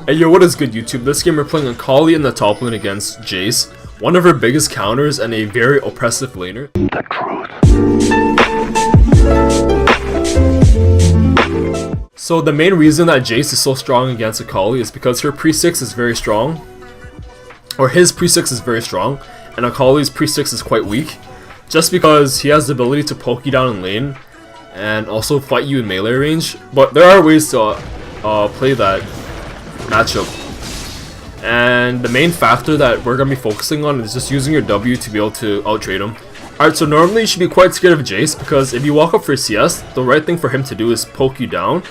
Hey yo, what is good YouTube? This game we're playing AKALI in the top lane against JAYCE, one of her biggest counters and a very oppressive laner. The truth. So the main reason that JAYCE is so strong against AKALI is because her pre-6 is very strong, or his pre-6 is very strong, and AKALI's pre-6 is quite weak, just because he has the ability to poke you down in lane and also fight you in melee range. But there are ways to play that matchup, and the main factor that we're going to be focusing on is just using your W to be able to out-trade him. Alright, so normally you should be quite scared of JAYCE because if you walk up for CS, the right thing for him to do is poke you down,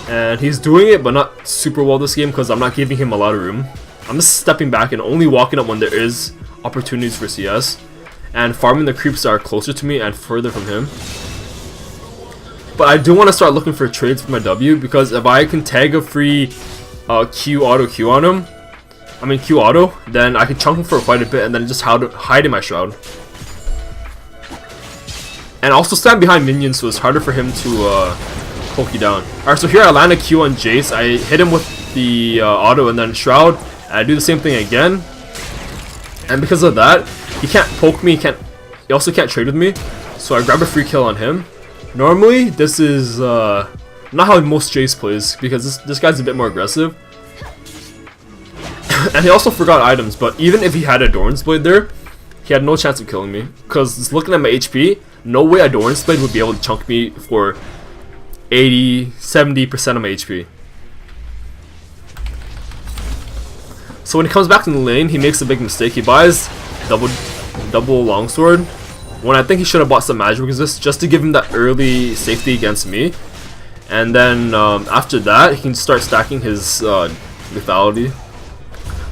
and he's doing it but not super well this game because I'm not giving him a lot of room. I'm just stepping back and only walking up when there is opportunities for CS and farming the creeps that are closer to me and further from him. But I do want to start looking for trades for my W, because if I can tag a free Q auto on him, Q auto, then I can chunk him for quite a bit and then just hide in my shroud. And also stand behind minions so it's harder for him to poke you down. Alright, so here I land a Q on JAYCE, I hit him with the auto and then shroud, and I do the same thing again. And because of that, he can't poke me, he also can't trade with me, so I grab a free kill on him. Normally, this is not how most JAYCE plays, because this guy's a bit more aggressive. And he also forgot items, but even if he had a Doran's Blade there, he had no chance of killing me. Because just looking at my HP, no way a Doran's Blade would be able to chunk me for 80-70% of my HP. So when he comes back to the lane, he makes a big mistake. He buys double longsword, when I think he should have bought some magic resist just to give him that early safety against me. And then after that, he can start stacking his lethality.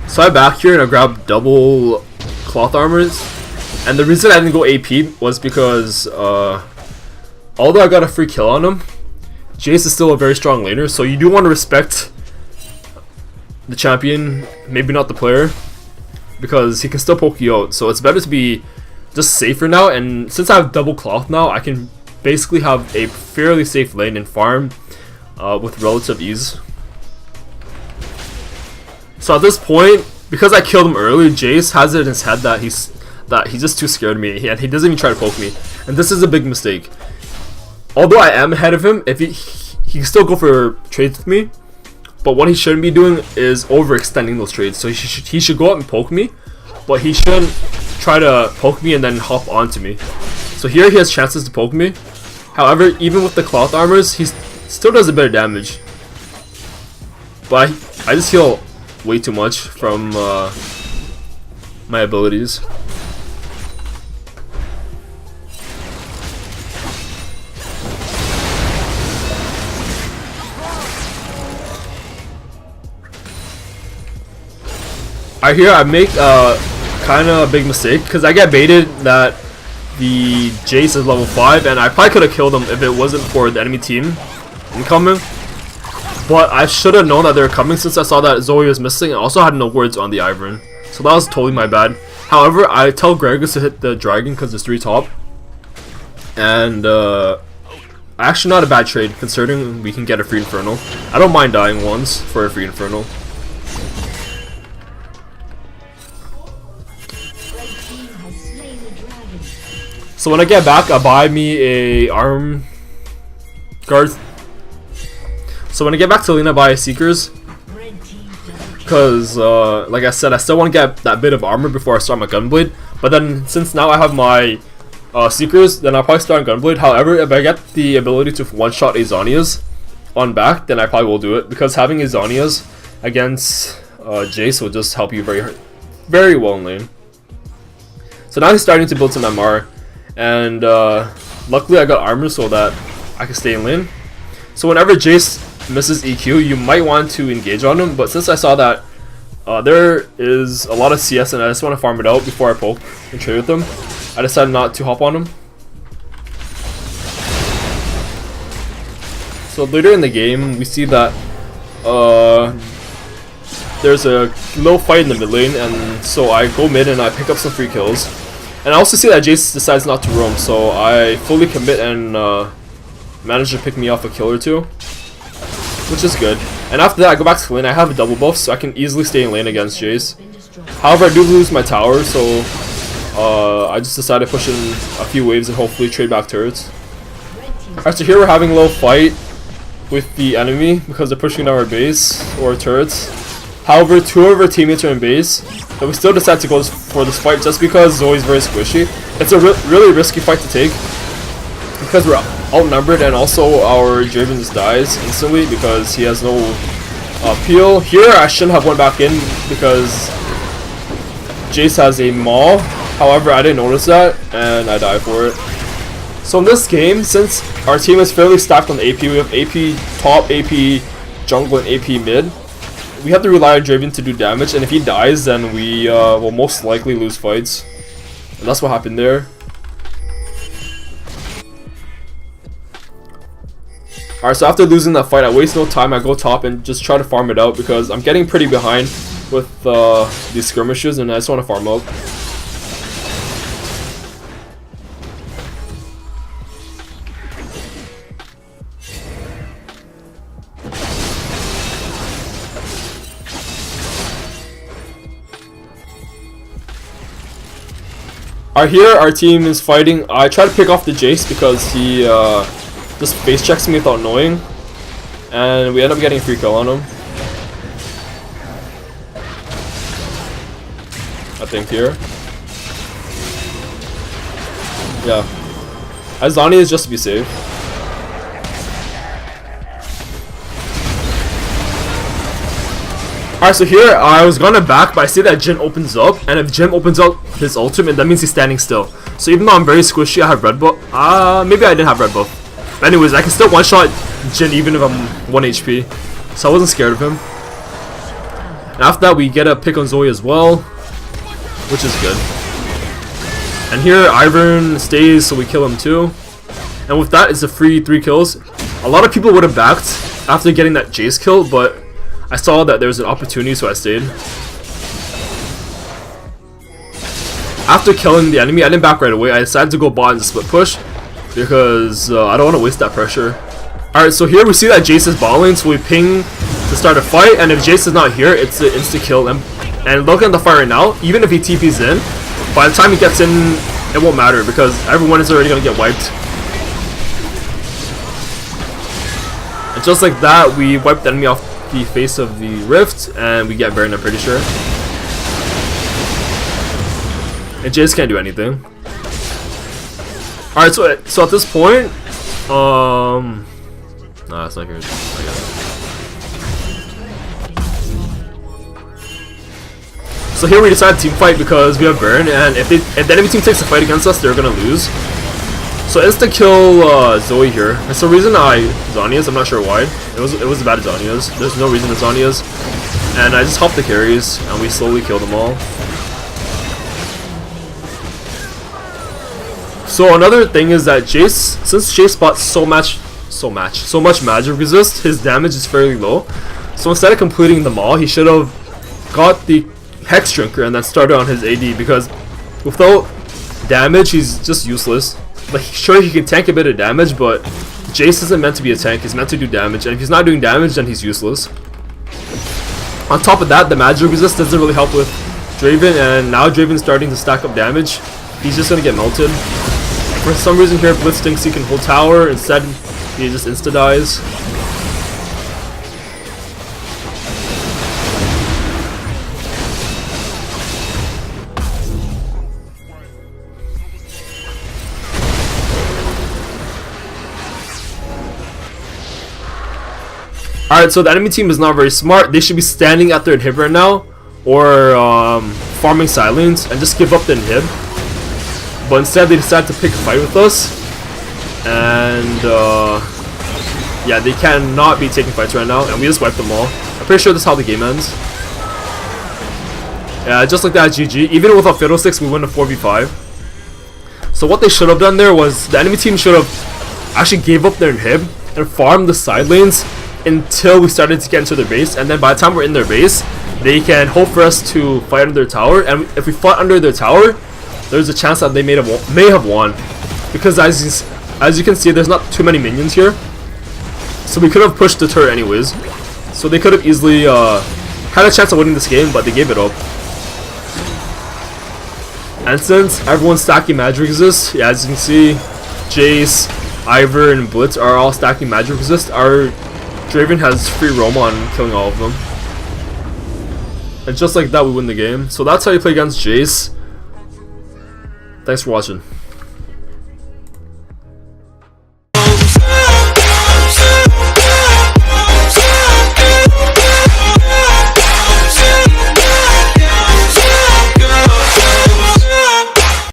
So I back here and I grab double cloth armors. And the reason I didn't go AP was because although I got a free kill on him, JAYCE is still a very strong laner, so you do want to respect the champion, maybe not the player, because he can still poke you out. So it's better to be just safer now, and since I have double cloth now, I can basically have a fairly safe lane and farm with relative ease. So at this point, because I killed him early, JAYCE has it in his head that he's just too scared of me, and he doesn't even try to poke me, and this is a big mistake. Although I am ahead of him, if he can still go for trades with me, but what he shouldn't be doing is overextending those trades. So he should go up and poke me, but he shouldn't try to poke me and then hop onto me. So here he has chances to poke me. However, even with the cloth armors, he still does a bit of damage. But I just heal way too much from my abilities. Here I make kind of a big mistake because I get baited that the JAYCE is level 5, and I probably could have killed him if it wasn't for the enemy team incoming. But I should have known that they were coming since I saw that Zoe was missing and also had no words on the Ivern. So that was totally my bad. However, I tell Gregus to hit the dragon because there's 3 top. And actually not a bad trade considering we can get a free Infernal. I don't mind dying once for a free Infernal. So when I get back, I buy me a arm guard. So when I get back to Lena, I buy a Seekers. Because, like I said, I still want to get that bit of armor before I start my Gunblade. But then, since now I have my Seekers, then I'll probably start on Gunblade. However, if I get the ability to one-shot Azanias on back, then I probably will do it. Because having Azanias against JAYCE will just help you very well in lane. So now he's starting to build some MR. And luckily I got armor so that I can stay in lane. So whenever JAYCE misses EQ, you might want to engage on him, but since I saw that there is a lot of CS and I just want to farm it out before I poke and trade with him, I decided not to hop on him. So later in the game we see that there's a low fight in the mid lane, and so I go mid and I pick up some free kills. And I also see that JAYCE decides not to roam, so I fully commit and manage to pick me off a kill or two, which is good. And after that, I go back to lane. I have a double buff, so I can easily stay in lane against Jace. However, I do lose my tower, so I just decided to push in a few waves and hopefully trade back turrets. Alright, so here we're having a little fight with the enemy because they're pushing down our base or turrets. However, 2 of our teammates are in base, but we still decide to go for this fight just because Zoe's very squishy. It's a really risky fight to take because we're outnumbered, and also our Draven just dies instantly because he has no peel. Here I shouldn't have went back in because Jace has a maul. However, I didn't notice that and I die for it. So in this game, since our team is fairly stacked on AP, we have AP top, AP jungle, and AP mid, we have to rely on Draven to do damage, and if he dies, then we will most likely lose fights. And that's what happened there. Alright, so after losing that fight, I waste no time. I go top and just try to farm it out because I'm getting pretty behind with these skirmishes, and I just want to farm out. Alright, here our team is fighting. I try to pick off the Jace because he just face checks me without knowing, and we end up getting a free kill on him. I think here. Yeah. Azani is just to be safe. Alright, so here I was gonna back, but I see that Jhin opens up, and if Jhin opens up his ultimate, that means he's standing still. So even though I'm very squishy, I have red buff. Maybe I didn't have red buff. But anyways, I can still one-shot Jhin even if I'm 1 HP. So I wasn't scared of him. And after that, we get a pick on Zoe as well, which is good. And here Ivern stays, so we kill him too. And with that, it's a free 3 kills. A lot of people would have backed after getting that Jace kill, but I saw that there was an opportunity, so I stayed. After killing the enemy, I didn't back right away. I decided to go bot and split push because I don't want to waste that pressure. Alright, so here we see that Jace is bot lane, so we ping to start a fight, and if Jace is not here, it's an insta kill. And look at the fight right now, even if he TP's in, by the time he gets in, it won't matter because everyone is already going to get wiped. And just like that, we wipe the enemy off the face of the rift, and we get Baron, I'm pretty sure. And Jace can't do anything. Alright, so at this point, nah, it's not here. I guess. So here we decide to team fight because we have Baron, and if the enemy team takes a fight against us, they're gonna lose. So insta kill Zoe here. That's the reason Zhonya's. I'm not sure why. It was bad Zhonya's. There's no reason to Zhonya's. And I just hopped the carries and we slowly kill them all. So another thing is that Jace, since Jace bought so much magic resist, his damage is fairly low. So instead of completing the maul, he should have got the Hex Drinker and then started on his AD, because without damage, he's just useless. Like, sure, he can tank a bit of damage, but Jace isn't meant to be a tank. He's meant to do damage, and if he's not doing damage, then he's useless. On top of that, the magic resist doesn't really help with Draven, and now Draven's starting to stack up damage. He's just gonna get melted. For some reason here, Blitz thinks he can hold tower. Instead, he just insta dies. Alright, so the enemy team is not very smart. They should be standing at their inhib right now, or farming side lanes and just give up the inhib. But instead they decided to pick a fight with us, and yeah, they cannot be taking fights right now, and we just wiped them all. I'm pretty sure this is how the game ends. Yeah, just like that, GG. Even without Fiddlesticks, we win a 4v5. So what they should have done there was, the enemy team should have actually gave up their inhib and farmed the side lanes until we started to get into their base, and then by the time we're in their base, they can hope for us to fight under their tower. And if we fought under their tower, there's a chance that they may have won, because as you can see, there's not too many minions here, so we could have pushed the turret anyways. So they could have easily had a chance of winning this game, but they gave it up. And since everyone's stacking magic resist, yeah, as you can see, Jace, Ivor, and Blitz are all stacking magic resist. Our Draven has free roam on killing all of them. And just like that, we win the game. So that's how you play against Jace. Thanks for watching.